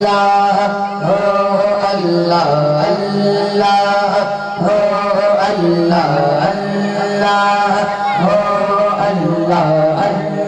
अल्लाह अल्लाह अल्लाह अल्लाह अल्लाह अल्लाह अल्लाह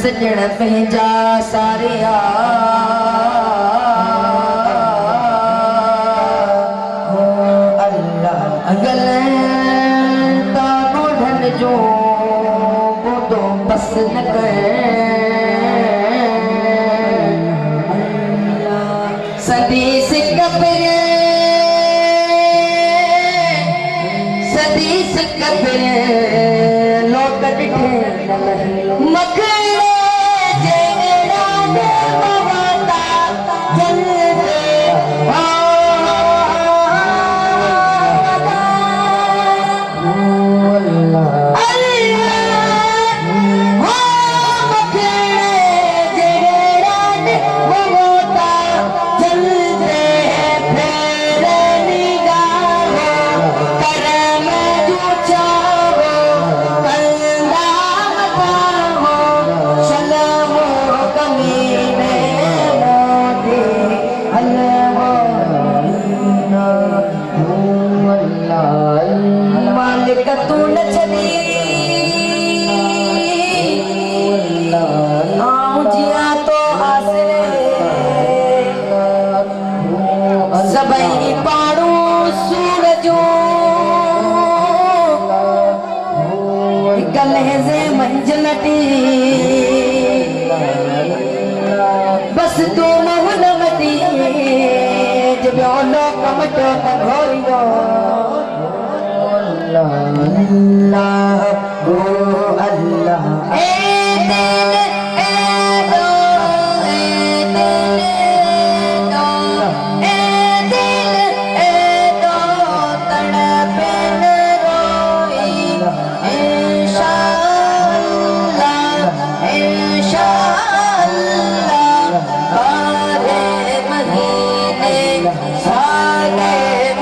सजण पंहिंजा सारिया अल्लाह अगल ता गोढन जो बुधो बस न कर सदी सिक पर लोक ॾिठे मख लहजे मंजलती बस तू मोहनमती जब लो कमटो तघोरियो अल्लाह अल्लाह ओ अल्लाह ए दिल ए दो ए दिल ए दिल ए दो तड़पे न रोई इंशाअल्लाह इंशाअल्लाह सारे महीने सारे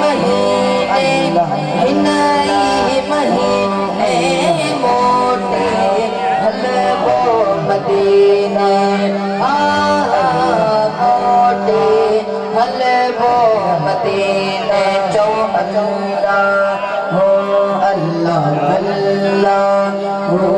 महीने इन्हीं महीने मोटे हलवो मदीने मोटे हलवो मदीने चौ अल्लाह हो अल्लाह अल्लाह हो